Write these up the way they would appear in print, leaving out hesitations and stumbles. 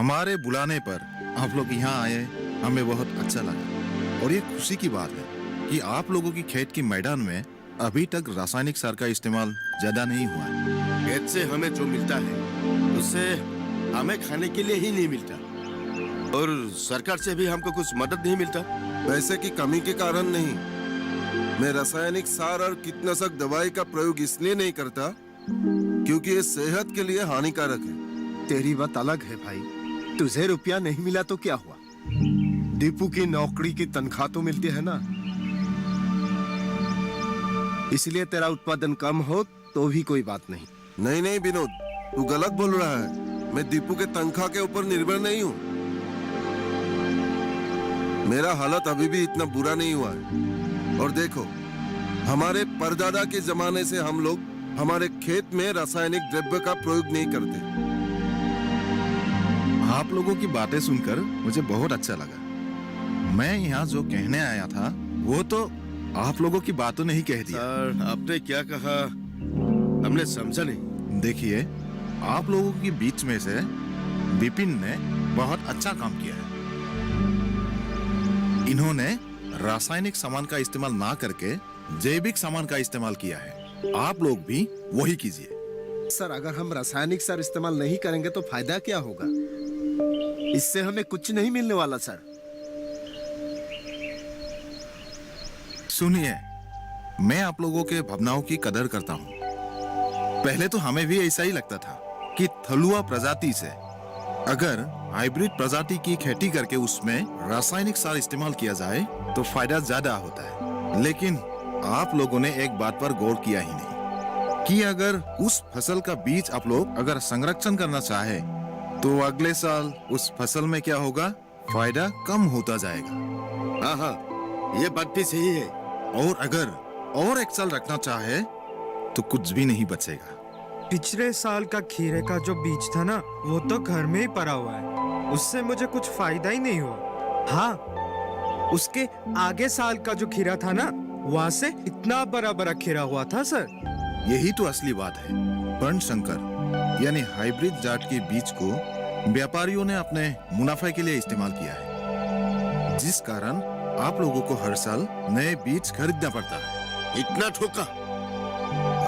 हमारे बुलाने पर आप लोग यहाँ आए, हमें बहुत अच्छा लगा। और ये खुशी की बात है कि आप लोगों की खेत की मैदान में अभी तक रासायनिक सार का इस्तेमाल ज्यादा नहीं हुआ है। खेत से हमें जो मिलता है उससे हमें खाने के लिए ही नहीं मिलता, और सरकार से भी हमको कुछ मदद नहीं मिलता। पैसे की कमी के कारण नहीं, मैं रासायनिक सार और कीटनाशक दवाई का प्रयोग इसलिए नहीं करता क्योंकि ये सेहत के लिए हानिकारक है। तेरी बात अलग है भाई, तुझे रुपया नहीं मिला तो क्या हुआ? दीपू की नौकरी की तनख्वाह तो मिलती है ना, इसलिए तेरा उत्पादन कम हो तो भी कोई बात नहीं। नहीं नहीं विनोद, तू गलत बोल रहा है। मैं दीपू के तनख्वाह के ऊपर निर्भर नहीं हूँ। मेरा हालत अभी भी इतना बुरा नहीं हुआ है। और देखो, हमारे परदादा के जमाने से हम लोग हमारे खेत में रासायनिक द्रव्य का प्रयोग नहीं करते। आप लोगों की बातें सुनकर मुझे बहुत अच्छा लगा। मैं यहाँ जो कहने आया था वो तो आप लोगों की बातों ने ही कह दिया। सर, आपने क्या कहा हमने समझा नहीं। देखिए, आप लोगों के बीच में से विपिन ने बहुत अच्छा काम किया है। इन्होंने रासायनिक सामान का इस्तेमाल ना करके जैविक सामान का इस्तेमाल किया है। आप लोग भी वही कीजिए। सर, अगर हम रासायनिक सार इस्तेमाल नहीं करेंगे तो फायदा क्या होगा? इससे हमें कुछ नहीं मिलने वाला सर। सुनिए, मैं आप लोगों के भावनाओं की कदर करता हूँ। पहले तो हमें भी ऐसा ही लगता था कि थलुआ प्रजाति से अगर हाइब्रिड प्रजाति की खेती करके उसमें रासायनिक सार इस्तेमाल किया जाए तो फायदा ज्यादा होता है। लेकिन आप लोगों ने एक बात पर गौर किया ही नहीं कि अगर उस फसल का बीज आप लोग अगर संरक्षण करना चाहे तो अगले साल उस फसल में क्या होगा? फायदा कम होता जाएगा। हाँ हाँ, ये बात भी सही है। और अगर और एक साल रखना चाहे तो कुछ भी नहीं बचेगा। पिछले साल का खीरे का जो बीज था ना, वो तो घर में ही पड़ा हुआ है, उससे मुझे कुछ फायदा ही नहीं हुआ। हाँ, उसके आगे साल का जो खीरा था ना, वहाँ से इतना बड़ा बड़ा खीरा हुआ था सर। यही तो असली बात है। बर्ण संकर यानी हाइब्रिड जाट के बीज को व्यापारियों ने अपने मुनाफे के लिए इस्तेमाल किया है, जिस कारण आप लोगों को हर साल नए बीज खरीदना पड़ता है। इतना ठोका,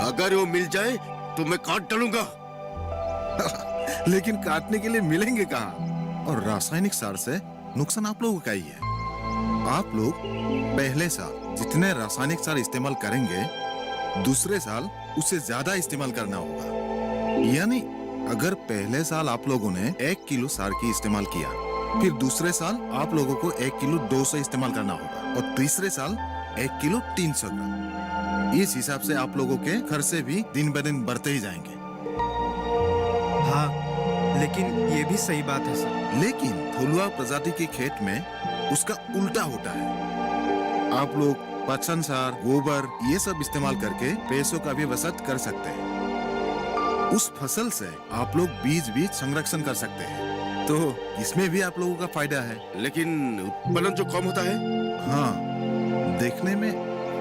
अगर वो मिल जाए तो मैं काट डालूंगा। लेकिन काटने के लिए मिलेंगे कहाँ? और रासायनिक सार से नुकसान आप लोगों का ही है। आप लोग पहले साल जितने रासायनिक सार इस्तेमाल करेंगे, दूसरे साल उससे ज्यादा इस्तेमाल करना होगा। यानी अगर पहले साल आप लोगों ने 1 किलो सार की इस्तेमाल किया, फिर दूसरे साल आप लोगों को 1 किलो 200 इस्तेमाल करना होगा, और तीसरे साल 1 किलो 300 ग्राम। इस हिसाब से आप लोगों के खर्चे भी दिन ब दिन बढ़ते ही जाएंगे। हाँ, लेकिन ये भी सही बात है सर। लेकिन थलुआ प्रजाति के खेत में उसका उल्टा होता है। आप लोग पचन सार, गोबर ये सब इस्तेमाल करके पैसों का भी बचत कर सकते हैं। उस फसल से आप लोग बीज भी संरक्षण कर सकते हैं, तो इसमें भी आप लोगों का फायदा है। लेकिन उत्पादन जो कम होता है। हाँ, देखने में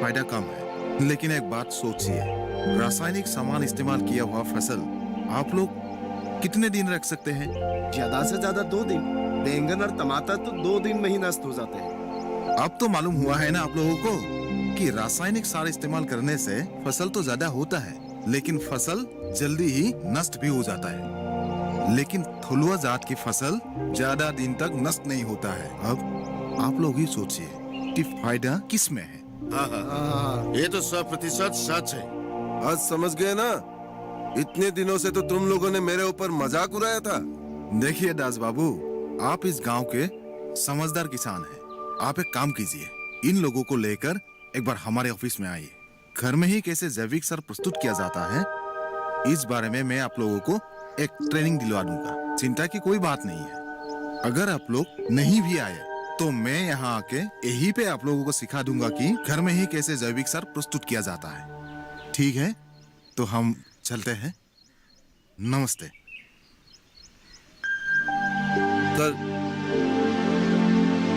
फायदा कम है, लेकिन एक बात सोचिए, रासायनिक सामान इस्तेमाल किया हुआ फसल आप लोग कितने दिन रख सकते हैं? ज्यादा से ज्यादा 2 दिन। बैंगन और टमाटर तो 2 दिन में ही नष्ट हो जाते हैं। अब तो मालूम हुआ है ना आप लोगों को कि रासायनिक सार इस्तेमाल करने से फसल तो ज्यादा होता है, लेकिन फसल जल्दी ही नष्ट भी हो जाता है। लेकिन थलुआ जात की फसल ज्यादा दिन तक नष्ट नहीं होता है। अब आप लोग ही सोचिए कि फायदा किस में है। हाँ हाँ, ये तो 100% सच है। आज समझ गए ना? इतने दिनों से तो तुम लोगों ने मेरे ऊपर मजाक उड़ाया था। देखिए दास बाबू, आप इस गांव के समझदार किसान हैं। आप एक काम कीजिए, इन लोगों को लेकर एक बार हमारे ऑफिस में आइए। घर में ही कैसे जैविक सार प्रस्तुत किया जाता है, इस बारे में मैं आप लोगों को एक ट्रेनिंग दिलवा दूंगा। चिंता की कोई बात नहीं है। अगर आप लोग नहीं भी आए तो मैं यहाँ आके यहीं पे आप लोगों को सिखा दूंगा कि घर में ही कैसे जैविक सार प्रस्तुत किया जाता है। ठीक है, तो हम चलते हैं। नमस्ते।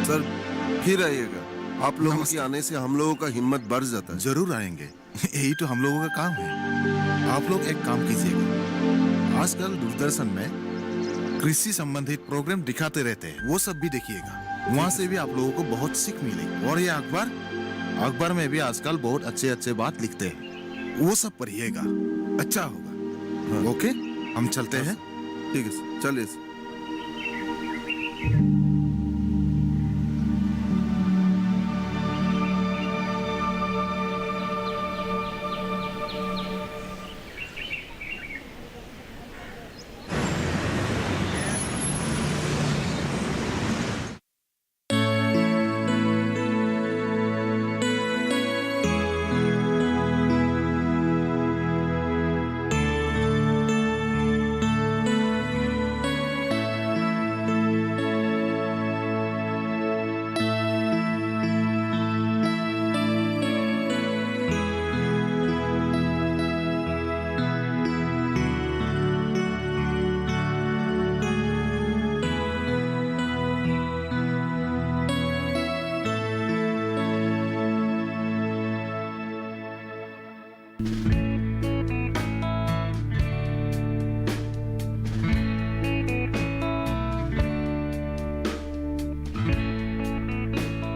सर फिर आइएगा। आप लोगों के आने से हम लोगों का हिम्मत बढ़ जाता है। जरूर आएंगे, यही तो हम लोगों का काम है। आप लोग एक काम कीजिएगा, आजकल दूरदर्शन में कृषि संबंधित प्रोग्राम दिखाते रहते हैं, वो सब भी देखिएगा। वहाँ से भी आप लोगों को बहुत सीख मिलेगी। और ये अखबार में भी आजकल बहुत अच्छे अच्छे बात लिखते हैं, वो सब पढ़िएगा, अच्छा होगा। ओके, हम चलते हैं। ठीक है सर, चलिए सर।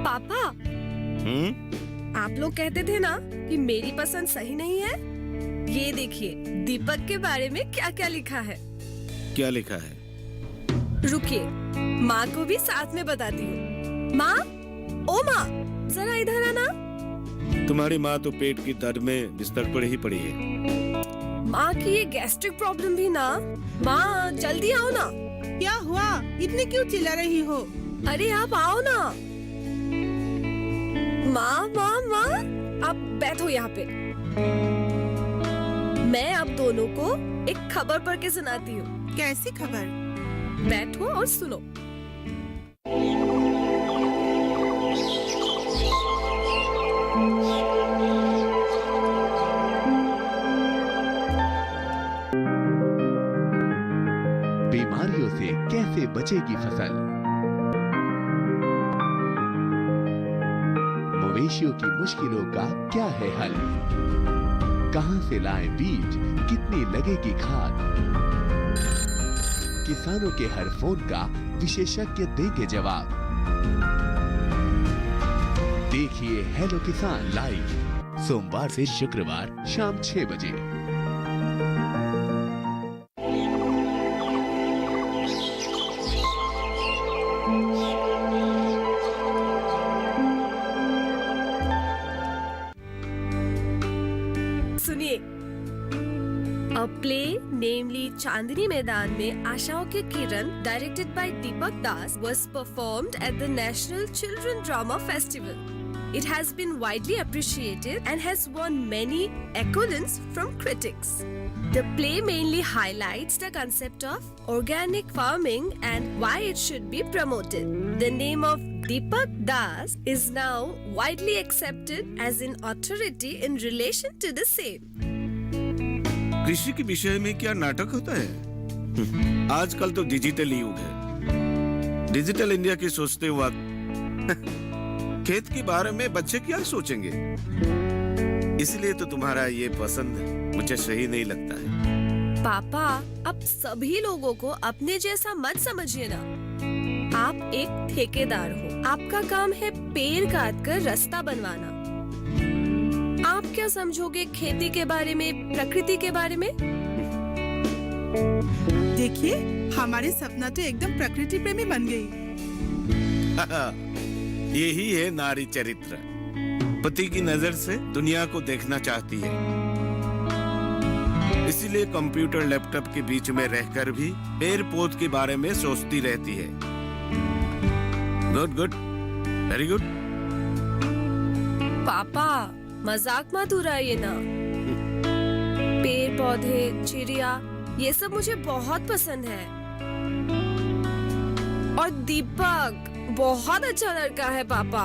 पापा, आप लोग कहते थे ना कि मेरी पसंद सही नहीं है। ये देखिए दीपक के बारे में क्या क्या लिखा है। क्या लिखा है? रुकिए, माँ को भी साथ में बताती हूँ। माँ, ओ माँ, जरा इधर आना। तुम्हारी माँ तो पेट की दर्द में बिस्तर पर ही पड़ी है। माँ की ये गैस्ट्रिक प्रॉब्लम भी ना। माँ जल्दी आओ ना। क्या हुआ? इतनी क्यों चिल्ला रही हो? अरे आप आओ ना। माँ माँ माँ, आप बैठो यहाँ पे। मैं आप दोनों को एक खबर पढ़ के सुनाती हूँ। कैसी खबर? बैठो और सुनो। बीमारियों से कैसे बचेगी फसल? मवेशियों की मुश्किलों का क्या है हल? कहां से लाएं बीज, कितनी लगेगी खाद? किसानों के हर फोन का विशेषज्ञ देंगे जवाब। देखिए हेलो किसान लाइव, सोमवार से शुक्रवार शाम 6 बजे। सुनिए, A play, namely Chandni मैदान में आशाओं के किरण, directed by Deepak Das, was performed at the National Children Drama Festival. It has been widely appreciated and has won many accolades from critics. The play mainly highlights the concept of organic farming and why it should be promoted. The name of Deepak Das is now widely accepted as an authority in relation to the same. कृषि के विषय में क्या नाटक होता है? आजकल तो डिजिटल युग है। डिजिटल इंडिया की सोचते वक्त खेत के बारे में बच्चे क्या सोचेंगे? इसलिए तो तुम्हारा ये पसंद मुझे सही नहीं लगता है। पापा, अब सभी लोगों को अपने जैसा मत समझिए ना। आप एक ठेकेदार हो, आपका काम है पेड़ काट कर रास्ता बनवाना। आप क्या समझोगे खेती के बारे में, प्रकृति के बारे में? देखिए, हमारी सपना तो एकदम प्रकृति प्रेमी बन गई। यही है नारी चरित्र। पति की नजर से दुनिया को देखना चाहती है, इसीलिए कंप्यूटर लैपटॉप के बीच में रहकर भी पेड़ पौध के बारे में सोचती रहती है। Good good, very good. पापा, मजाक मत उड़ाइए ना। पेड़ पौधे, चिड़िया, ये सब मुझे बहुत पसंद है। और दीपक बहुत अच्छा लड़का है पापा।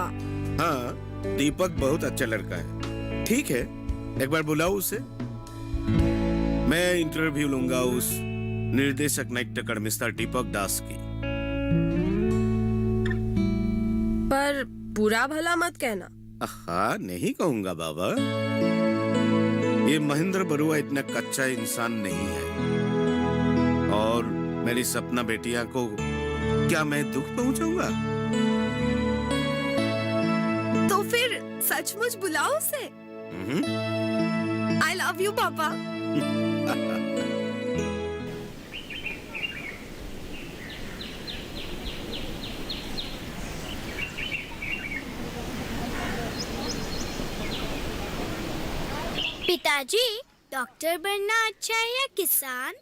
हाँ, दीपक बहुत अच्छा लड़का है। ठीक है, एक बार बुलाओ उसे। मैं इंटरव्यू लूंगा उस निर्देशक नाट्यकार मिस्टर दीपक दास की। पर बुरा भला मत कहना। हाँ, नहीं कहूंगा बाबा। ये महेंद्र बरुआ इतना कच्चा इंसान नहीं है, और मेरी सपना बेटिया को क्या मैं दुख पहुंचाऊंगा? तो फिर सचमुच बुलाओ उसे। आई लव यू पापा। पिताजी, डॉक्टर बनना अच्छा है या किसान?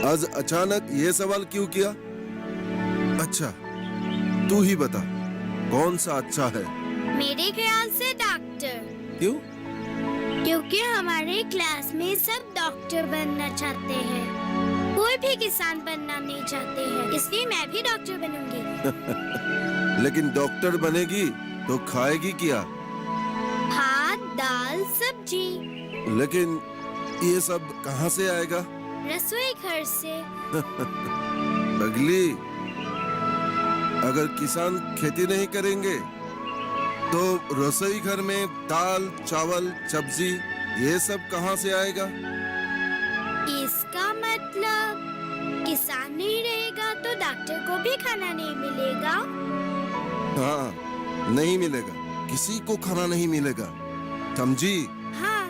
आज अचानक ये सवाल क्यों किया? अच्छा, तू ही बता, कौन सा अच्छा है? मेरे ख्याल से डॉक्टर। क्यों? क्योंकि हमारे क्लास में सब डॉक्टर बनना चाहते हैं, कोई भी किसान बनना नहीं चाहते हैं, इसलिए मैं भी डॉक्टर बनूंगी। लेकिन डॉक्टर बनेगी तो खाएगी क्या? भात, दाल, सब्जी। लेकिन ये सब कहाँ से आएगा? रसोई घर से। अगली, अगर किसान खेती नहीं करेंगे तो रसोई घर में दाल, चावल, सब्जी ये सब कहाँ से आएगा? इसका मतलब किसान नहीं रहेगा तो डॉक्टर को भी खाना नहीं मिलेगा। हाँ, नहीं मिलेगा, किसी को खाना नहीं मिलेगा, समझी? हाँ।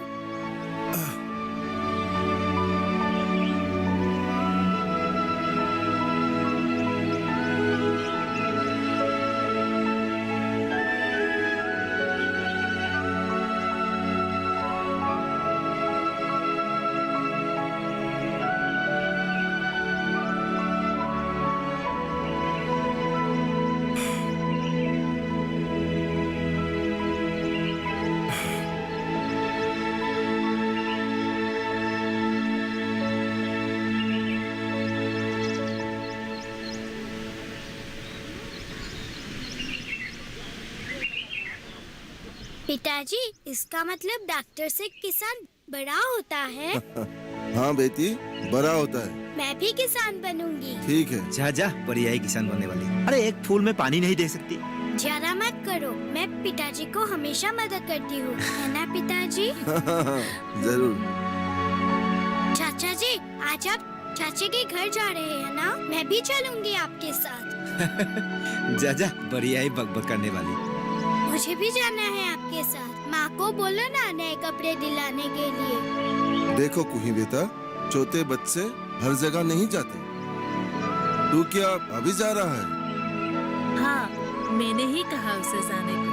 पिताजी, इसका मतलब डॉक्टर से किसान बड़ा होता है। हाँ बेटी, बड़ा होता है। मैं भी किसान बनूंगी। ठीक है। जा जा, बढ़िया ही किसान बनने वाली। अरे एक फूल में पानी नहीं दे सकती? ज्यादा मत करो, मैं पिताजी को हमेशा मदद करती हूँ, है ना पिताजी? जरूर। चाचा जी, आज आप चाचे के घर जा रहे हैं ना? मैं भी चलूंगी आपके साथ। जा जा, बढ़िया ही बकबक करने वाली। मुझे भी जाना है आपके साथ। माँ को बोलो ना नए कपड़े दिलाने के लिए। देखो कुही बेटा, छोटे बच्चे हर जगह नहीं जाते। तू क्या अभी जा रहा है? हाँ, मैंने ही कहा उसे जाने को।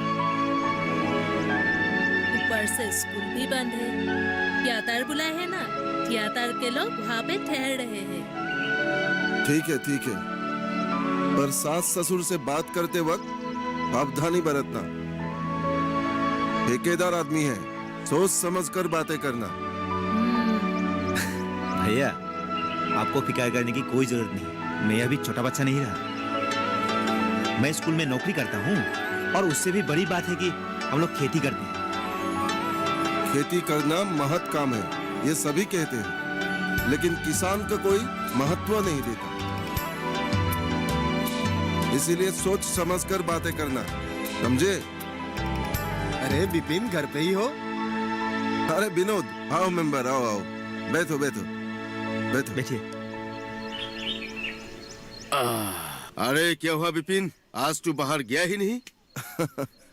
ऊपर से स्कूल भी बंद है। यातार बुलाए है ना, यातार के लोग वहाँ पे ठहर रहे हैं। ठीक है ठीक है, पर सास ससुर से बात करते वक्त सावधानी बरतना। ठेकेदार आदमी है, सोच समझ कर बातें करना। भैया, आपको फिक्र करने की कोई जरूरत नहीं। मैं अभी छोटा बच्चा नहीं रहा। मैं स्कूल में नौकरी करता हूँ, और उससे भी बड़ी बात है कि हम लोग खेती करते हैं। खेती करना महत् काम है, ये सभी कहते हैं, लेकिन किसान का कोई महत्व नहीं देता। इसीलिए सोच समझ कर बातें करना, समझे? अरे विपिन, घर पे ही हो? अरे विनोद, आओ मेंबर, आओ आओ, बैठो बैठो बैठो। बैठिए। अरे क्या हुआ विपिन, आज तू बाहर गया ही नहीं?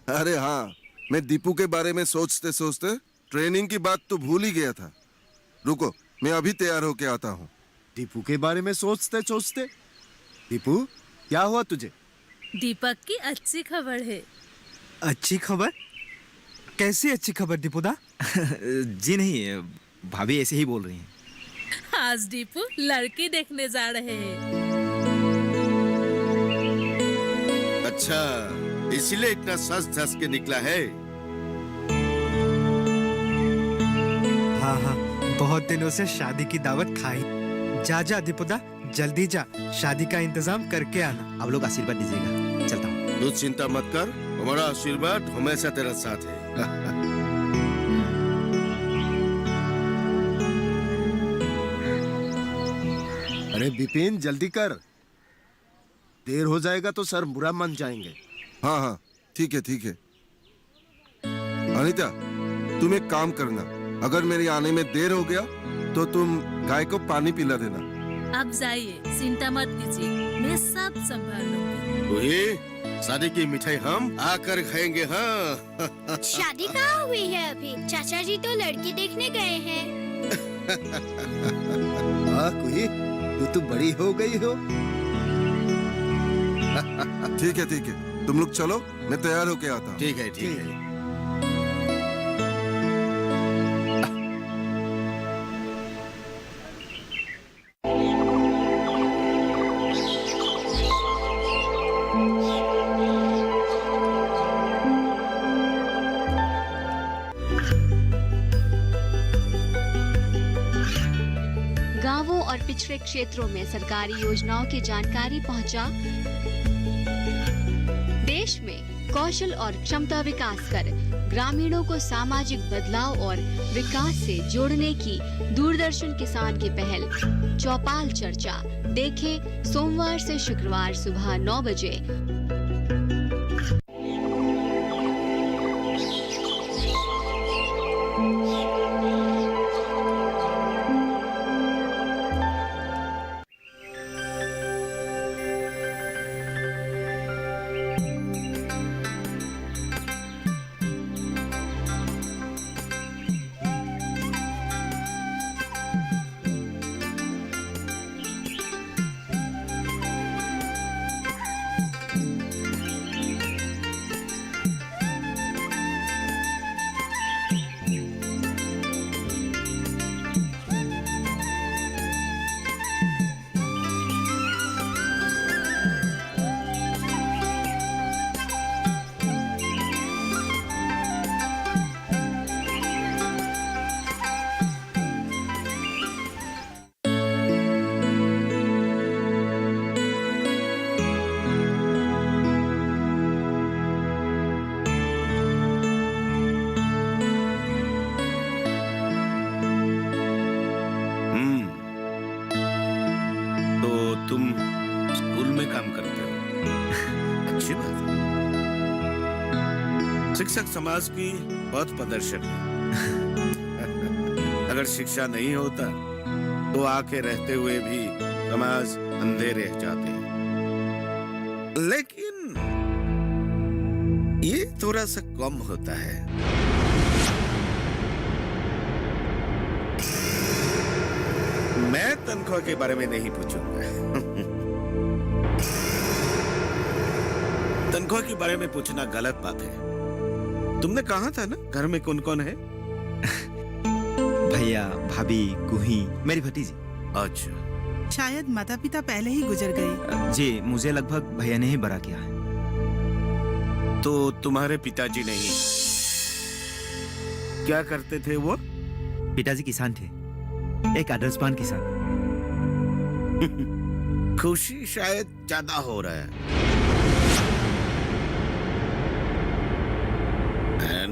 अरे हाँ, मैं दीपू के बारे में सोचते सोचते ट्रेनिंग की बात तो भूल ही गया था। रुको, मैं अभी तैयार होके आता हूँ। दीपू के बारे में सोचते सोचते? दीपू, क्या हुआ तुझे? दीपक की अच्छी खबर है। अच्छी खबर? कैसी अच्छी खबर दीपुदा? जी नहीं, भाभी ऐसे ही बोल रही हैं। आज दीपू लड़की देखने जा रहे हैं। अच्छा, इसलिए इतना सच धस के निकला है। हाँ हाँ, बहुत दिनों से शादी की दावत खाई। जा जा दीपुदा, जल्दी जा, शादी का इंतजाम करके आना। आप लोग आशीर्वाद दीजिएगा, चलता हूँ। तू चिंता मत कर, हमारा आशीर्वाद हमेशा तेरा साथ है। अरे विपिन, जल्दी कर, देर हो जाएगा तो सर बुरा मान जाएंगे। हाँ हाँ, ठीक है ठीक है। अनीता, तुम एक काम करना, अगर मेरे आने में देर हो गया तो तुम गाय को पानी पिला देना। आप जाइए, चिंता मत कीजिए, मैं सब संभाल लूंगी। वही शादी की मिठाई हम आकर खाएंगे। हाँ शादी कहाँ हुई है अभी? चाचा जी तो लड़की देखने गए हैं। हाँ कुही, तू तो बड़ी हो गई हो। ठीक है, तुम लोग चलो, मैं तैयार होके आता हूँ। ठीक है। गांवों और पिछड़े क्षेत्रों में सरकारी योजनाओं की जानकारी पहुंचा। देश में कौशल और क्षमता विकास कर ग्रामीणों को सामाजिक बदलाव और विकास से जोड़ने की दूरदर्शन किसान की पहल चौपाल चर्चा देखें सोमवार से शुक्रवार सुबह 9 बजे। तुम स्कूल में काम करते हो, अच्छी बात है। शिक्षक समाज की पथ प्रदर्शक है। अगर शिक्षा नहीं होता तो आके रहते हुए भी समाज अंधे रह जाते हैं। लेकिन ये थोड़ा सा कम होता है। मैं तनख्वाह के बारे में नहीं पूछूंगा। तनख्वाह के बारे में पूछना गलत बात है। तुमने कहा था ना घर में कौन कौन है? भैया, भाभी, कुही, मेरी भतीजी। अच्छा, शायद माता पिता पहले ही गुजर गए। जी, मुझे लगभग भैया ने ही बड़ा किया है। तो तुम्हारे पिताजी नहीं, क्या करते थे वो? पिताजी किसान थे, एक आदर्शवान किसान। खुशी शायद ज्यादा हो रहा है।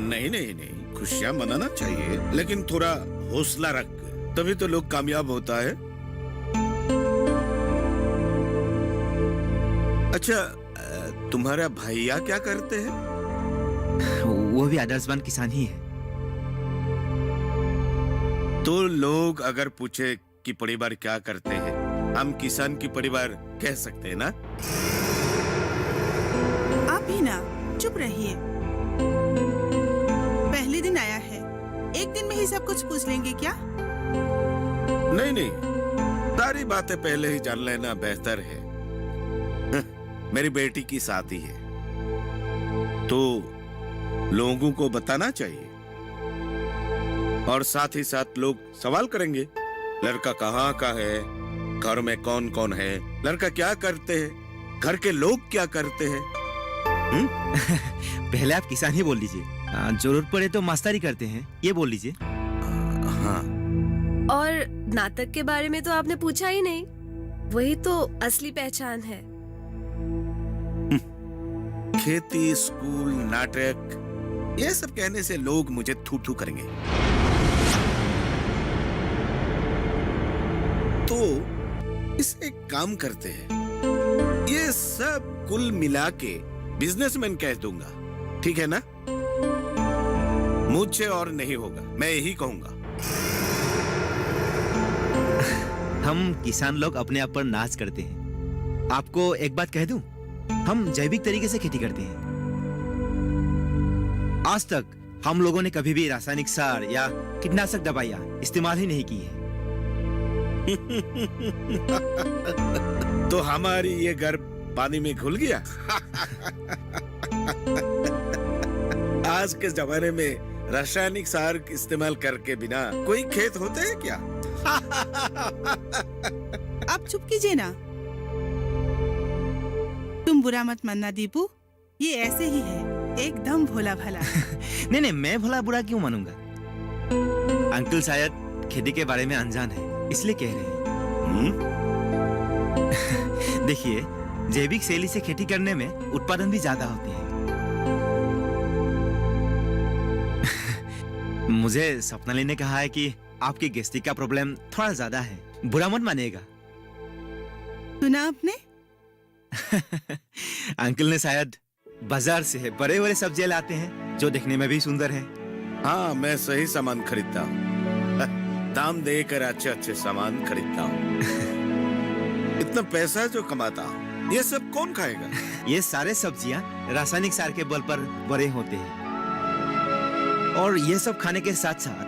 नहीं, खुशियां मनाना चाहिए, लेकिन थोड़ा हौसला रख, तभी तो लोग कामयाब होता है। अच्छा, तुम्हारा भैया क्या करते हैं? वो भी आदर्शवान किसान ही है। तो लोग अगर पूछे कि परिवार क्या करते हैं, हम किसान की परिवार कह सकते हैं ना? आप भी ना चुप रहिए, पहले दिन आया है, एक दिन में ही सब कुछ पूछ लेंगे क्या? नहीं, सारी बातें पहले ही जान लेना बेहतर है। मेरी बेटी की शादी है, तो लोगों को बताना चाहिए, और साथ ही साथ लोग सवाल करेंगे, लड़का कहाँ का है, घर में कौन कौन है, लड़का क्या करते हैं, घर के लोग क्या करते हैं। पहले आप किसान ही बोल लीजिए, जरूरत पड़े तो मास्टरी करते हैं, ये बोल लीजिए। हाँ। और नाटक के बारे में तो आपने पूछा ही नहीं, वही तो असली पहचान है। खेती, स्कूल, नाटक, ये सब कहने से लोग मुझे थू करेंगे। तो इसे एक काम करते हैं, ये सब कुल मिला के बिजनेसमैन कह दूंगा, ठीक है ना? मुझसे और नहीं होगा, मैं यही कहूंगा। हम किसान लोग अपने आप पर नाच करते हैं। आपको एक बात कह दूं, हम जैविक तरीके से खेती करते हैं। आज तक हम लोगों ने कभी भी रासायनिक सार या कीटनाशक दवाइयां इस्तेमाल ही नहीं की है। तो हमारी ये घर पानी में घुल गया। आज के जमाने में रासायनिक सार इस्तेमाल करके बिना कोई खेत होते हैं क्या? आप चुप कीजिए ना। तुम बुरा मत मानना दीपू, ये ऐसे ही है, एकदम भोला भाला। नहीं नहीं, मैं भला बुरा क्यों मानूंगा? अंकल शायद खेती के बारे में अनजान है, इसलिए कह रहे हैं। देखिए, जैविक शैली से खेती करने में उत्पादन भी ज्यादा होते हैं। मुझे सपनाली ने कहा है कि आपकी गैस्ट्रिक का प्रॉब्लम थोड़ा ज्यादा है, बुरा मत मानिएगा। सुना आपने? अंकल ने शायद बाजार से बड़े बड़े सब्जियां लाते हैं जो देखने में भी सुंदर है। हाँ, मैं सही सामान खरीदता हूँ, दाम देकर अच्छे अच्छे सामान खरीदता हूँ। इतना पैसा जो कमाता हूँ, ये सब कौन खाएगा? ये सारे सब्जियां रासायनिक सार के बल पर बड़े होते हैं, और ये सब खाने के साथ साथ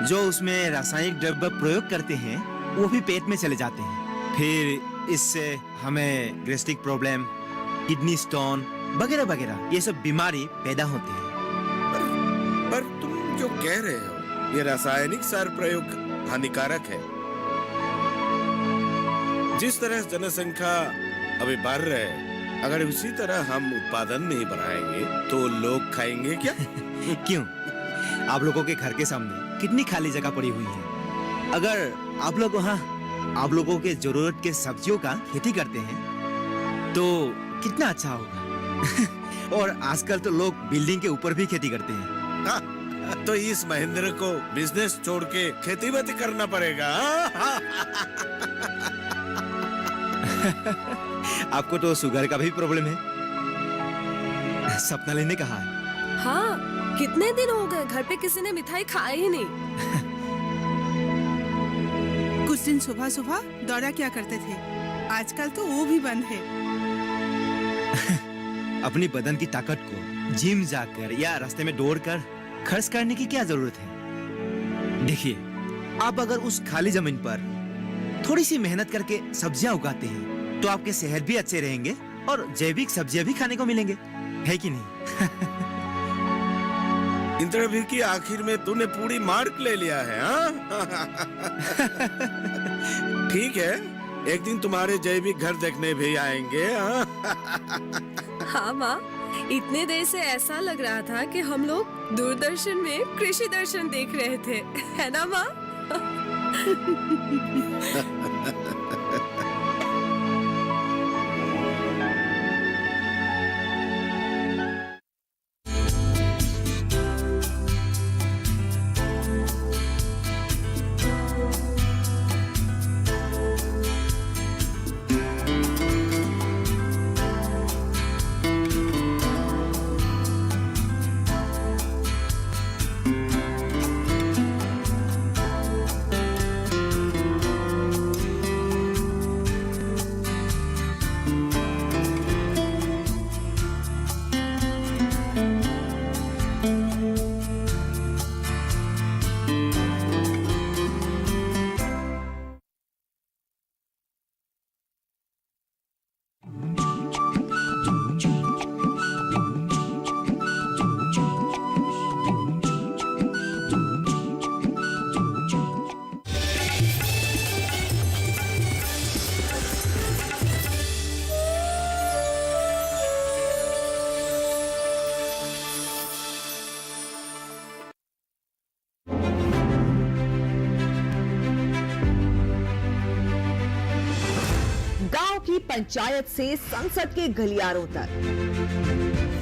जो उसमें रासायनिक द्रव्य प्रयोग करते हैं वो भी पेट में चले जाते हैं। फिर इससे हमें गैस्ट्रिक प्रॉब्लम, किडनी स्टोन वगैरह वगैरह ये सब बीमारी पैदा होती है। पर तुम जो कह रहे हो, ये रासायनिक सार प्रयोग हानिकारक है। जिस तरह जनसंख्या अभी बढ़ रही है, अगर उसी तरह हम उत्पादन नहीं बढ़ाएंगे तो लोग खाएंगे क्या? क्यों? आप लोगों के घर के सामने कितनी खाली जगह पड़ी हुई है। अगर आप लोग वहाँ आप लोगों के जरूरत के सब्जियों का खेती करते हैं तो कितना अच्छा होगा। और आजकल तो लोग बिल्डिंग के ऊपर भी खेती करते हैं। तो इस महेंद्र को बिजनेस छोड़ के खेती बाती करना पड़ेगा। आपको तो शुगर का भी प्रॉब्लम है, सपनाली ने कहा है। हाँ, कितने दिन हो गए घर पे किसी ने मिठाई खाई ही नहीं। कुछ दिन सुबह सुबह दौड़ा क्या करते थे, आजकल तो वो भी बंद है। अपनी बदन की ताकत को जिम जाकर या रास्ते में दौड़कर खर्च करने की क्या जरूरत है? देखिए, आप अगर उस खाली जमीन पर थोड़ी सी मेहनत करके सब्जियां उगाते हैं तो आपके सेहत भी अच्छे रहेंगे और जैविक सब्जियां भी खाने को मिलेंगे, है कि नहीं? इंटरव्यू की आखिर में तूने पूरी मार्क ले लिया है। ठीक है, एक दिन तुम्हारे जैविक घर देखने भी आएंगे। हाँ माँ, इतने देर से ऐसा लग रहा था कि हम लोग दूरदर्शन में कृषि दर्शन देख रहे थे, है ना माँ? पंचायत से संसद के गलियारों तक